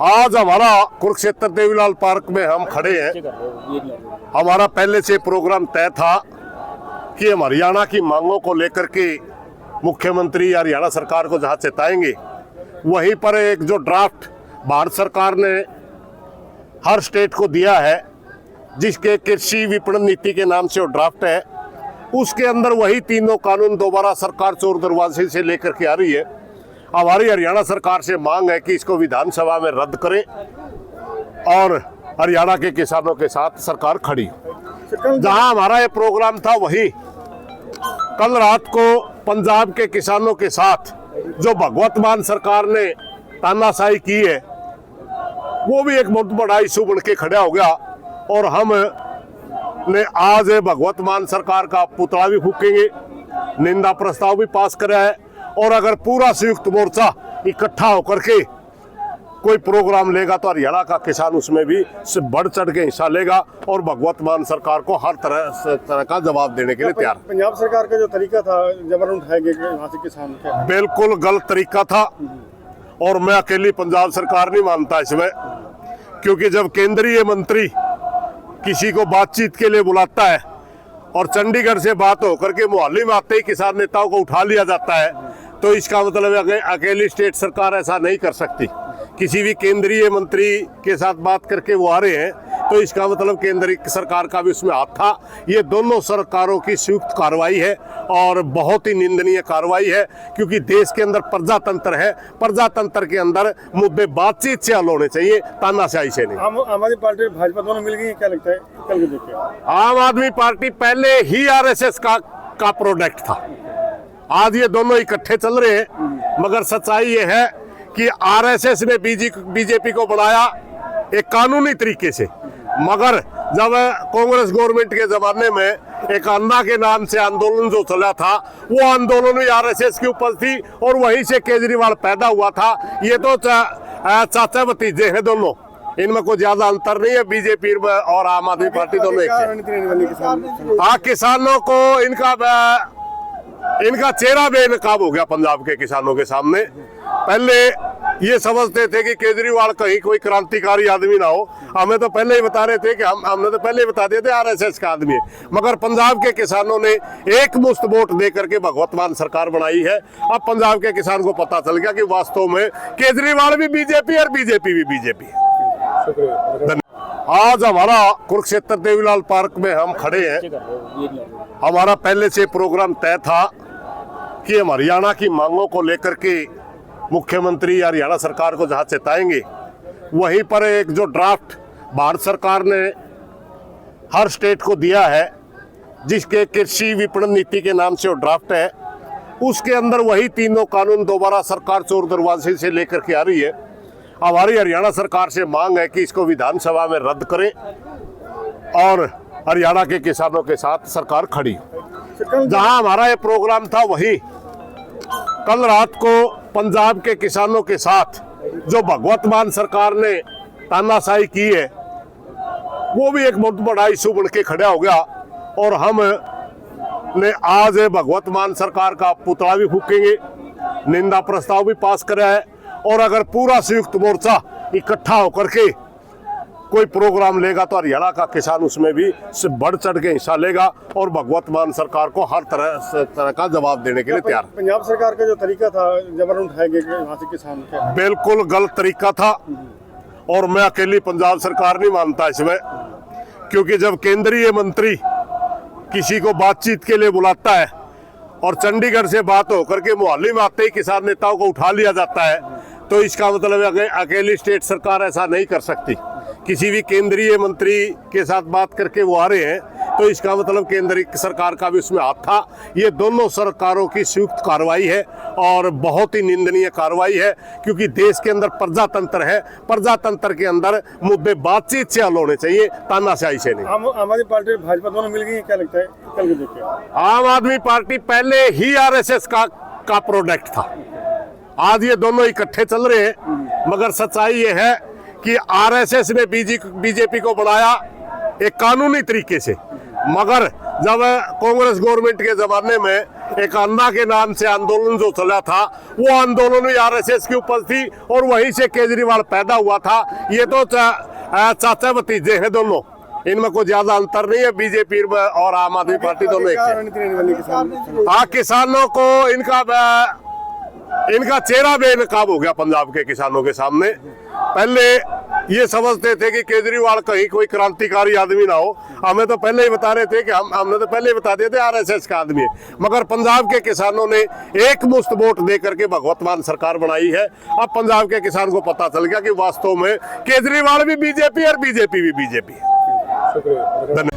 आज हमारा कुरुक्षेत्र देवीलाल पार्क में हम खड़े हैं। हमारा पहले से प्रोग्राम तय था कि हम हरियाणा की मांगों को लेकर के मुख्यमंत्री हरियाणा सरकार को जहां चेताएंगे, वहीं पर एक जो ड्राफ्ट भारत सरकार ने हर स्टेट को दिया है, जिसके कृषि विपणन नीति के नाम से वो ड्राफ्ट है, उसके अंदर वही तीनों कानून दोबारा सरकार चोर दरवाजे से लेकर के आ रही है। हमारी हरियाणा सरकार से मांग है कि इसको विधानसभा में रद्द करें और हरियाणा के किसानों के साथ सरकार खड़ी। जहां हमारा ये प्रोग्राम था, वही कल रात को पंजाब के किसानों के साथ जो भगवत मान सरकार ने तानाशाही की है, वो भी एक बहुत बड़ा इशू बन के खड़ा हो गया। और हम ने आज भगवत मान सरकार का पुतला भी फूकेंगे, निंदा प्रस्ताव भी पास करा है। और अगर पूरा संयुक्त मोर्चा इकट्ठा होकर के कोई प्रोग्राम लेगा तो हरियाणा का किसान उसमें भी बढ़ चढ़ के हिस्सा लेगा और भगवत मान सरकार को हर तरह का जवाब देने के लिए तैयार। पंजाब सरकार का जो तरीका था जबरन उठाएंगे वहाँ से किसान का, बिल्कुल गलत तरीका था। और मैं अकेली पंजाब सरकार नहीं मानता इसमें, क्योंकि जब केंद्रीय मंत्री किसी को बातचीत के लिए बुलाता है और चंडीगढ़ से बात होकर के मोहाली में आते ही किसान नेताओं को उठा लिया जाता है, तो इसका मतलब है अकेली स्टेट सरकार ऐसा नहीं कर सकती। किसी भी केंद्रीय मंत्री के साथ बात करके वो आ रहे हैं, तो इसका मतलब केंद्रीय सरकार का भी उसमें हाथ था। ये दोनों सरकारों की संयुक्त कार्रवाई है और बहुत ही निंदनीय कार्रवाई है, क्योंकि देश के अंदर प्रजातंत्र है। प्रजातंत्र के अंदर मुद्दे बातचीत से हल होने चाहिए, तानाशाही से नहीं। आम आदमी पार्टी भाजपा दोनों मिल गई, क्या लगता है कल के देख के? आम आदमी पार्टी पहले ही आरएसएस का प्रोडक्ट था। आज ये दोनों इकट्ठे चल रहे हैं, मगर सच्चाई ये है कि आरएसएस ने बीजेपी को बनाया एक कानूनी तरीके से। मगर जब कांग्रेस गवर्नमेंट के जमाने में एक अन्ना के नाम से आंदोलन जो चला था, वो आंदोलन भी आरएसएस के ऊपर थी और वहीं से केजरीवाल पैदा हुआ था। ये तो चाचा भतीजे हैं दोनों, इनमें कोई ज्यादा अंतर नहीं है। बीजेपी और आम आदमी पार्टी दोनों एक है। हाँ, किसानों को इनका चेहरा बेनकाब हो गया पंजाब के किसानों के सामने। पहले ये समझते थे कि केजरीवाल कहीं कोई क्रांतिकारी आदमी ना हो। हमें तो पहले ही बता रहे थे कि हमने तो पहले ही बता दिए थे आरएसएस का आदमी है। मगर पंजाब के किसानों ने एक मुश्त वोट दे करके भगवत मान सरकार बनाई है। अब पंजाब के किसान को पता चल गया कि वास्तव में केजरीवाल भी बीजेपी और बीजेपी भी बीजेपी है। आज हमारा कुरुक्षेत्र देवीलाल पार्क में हम खड़े हैं। हमारा पहले से प्रोग्राम तय था कि हम हरियाणा की मांगों को लेकर के मुख्यमंत्री हरियाणा सरकार को जहां चेताएंगे, वहीं पर एक जो ड्राफ्ट भारत सरकार ने हर स्टेट को दिया है, जिसके कृषि विपणन नीति के नाम से वो ड्राफ्ट है, उसके अंदर वही तीनों कानून दोबारा सरकार चोर दरवाजे से लेकर के आ रही है। हमारी हरियाणा सरकार से मांग है कि इसको विधानसभा में रद्द करें और हरियाणा के किसानों के साथ सरकार खड़ी। जहां हमारा ये प्रोग्राम था, वही कल रात को पंजाब के किसानों के साथ जो भगवत मान सरकार ने तानाशाही की है, वो भी एक बहुत बड़ा इशू बन के खड़ा हो गया। और हम ने आज भगवत मान सरकार का पुतला भी फूकेंगे, निंदा प्रस्ताव भी पास करा है। और अगर पूरा संयुक्त मोर्चा इकट्ठा होकर के कोई प्रोग्राम लेगा तो हरियाणा का किसान उसमें भी बढ़ चढ़ के हिस्सा लेगा और भगवत मान सरकार को हर तरह का जवाब देने के लिए तैयार। पंजाब सरकार का जो तरीका था जबरन उठाएंगे वहाँ से किसान का, बिल्कुल गलत तरीका था। और मैं अकेली पंजाब सरकार नहीं मानता इसमें, क्योंकि जब केंद्रीय मंत्री किसी को बातचीत के लिए बुलाता है और चंडीगढ़ से बात होकर के मोहाली में आते ही किसान नेताओं को उठा लिया जाता है, तो इसका मतलब है अकेली स्टेट सरकार ऐसा नहीं कर सकती। किसी भी केंद्रीय मंत्री के साथ बात करके वो आ रहे हैं, तो इसका मतलब केंद्रीय सरकार का भी उसमें हाथ था। ये दोनों सरकारों की संयुक्त कार्रवाई है और बहुत ही निंदनीय कार्रवाई है, क्योंकि देश के अंदर प्रजातंत्र है। प्रजातंत्र के अंदर मुद्दे बातचीत से हल होने चाहिए, तानाशाही से नहीं। आम आदमी पार्टी भाजपा दोनों मिल गई, क्या लगता है कल के देख के? आम आदमी पार्टी पहले ही आरएसएस का प्रोडक्ट था। आज ये दोनों इकट्ठे चल रहे हैं, मगर सच्चाई ये है कि आरएसएस ने बीजेपी को बनाया एक कानूनी तरीके से। मगर जब कांग्रेस गवर्नमेंट के जमाने में एक अन्ना के नाम से आंदोलन जो चला था, वो आंदोलन भी आरएसएस की उपज थी और वहीं से केजरीवाल पैदा हुआ था। ये तो चाचा भतीजे हैं दोनों, इनमें कोई ज्यादा अंतर नहीं है। बीजेपी और आम आदमी पार्टी दोनों एक क्या है। रणनीति रहने वाली किसान? हाँ, किसानों को इनका चेहरा बेनकाब हो गया पंजाब के किसानों के सामने। पहले ये समझते थे कि केजरीवाल कहीं कोई क्रांतिकारी आदमी ना हो। हमें तो पहले ही बता रहे थे कि हमने तो पहले ही बता दिए थे आरएसएस का आदमी है। मगर पंजाब के किसानों ने एक मुश्त वोट दे करके भगवत मान सरकार बनाई है। अब पंजाब के किसान को पता चल गया कि वास्तव में केजरीवाल भी बीजेपी और बीजेपी भी बीजेपी। शुक्रिया। धन्यवाद।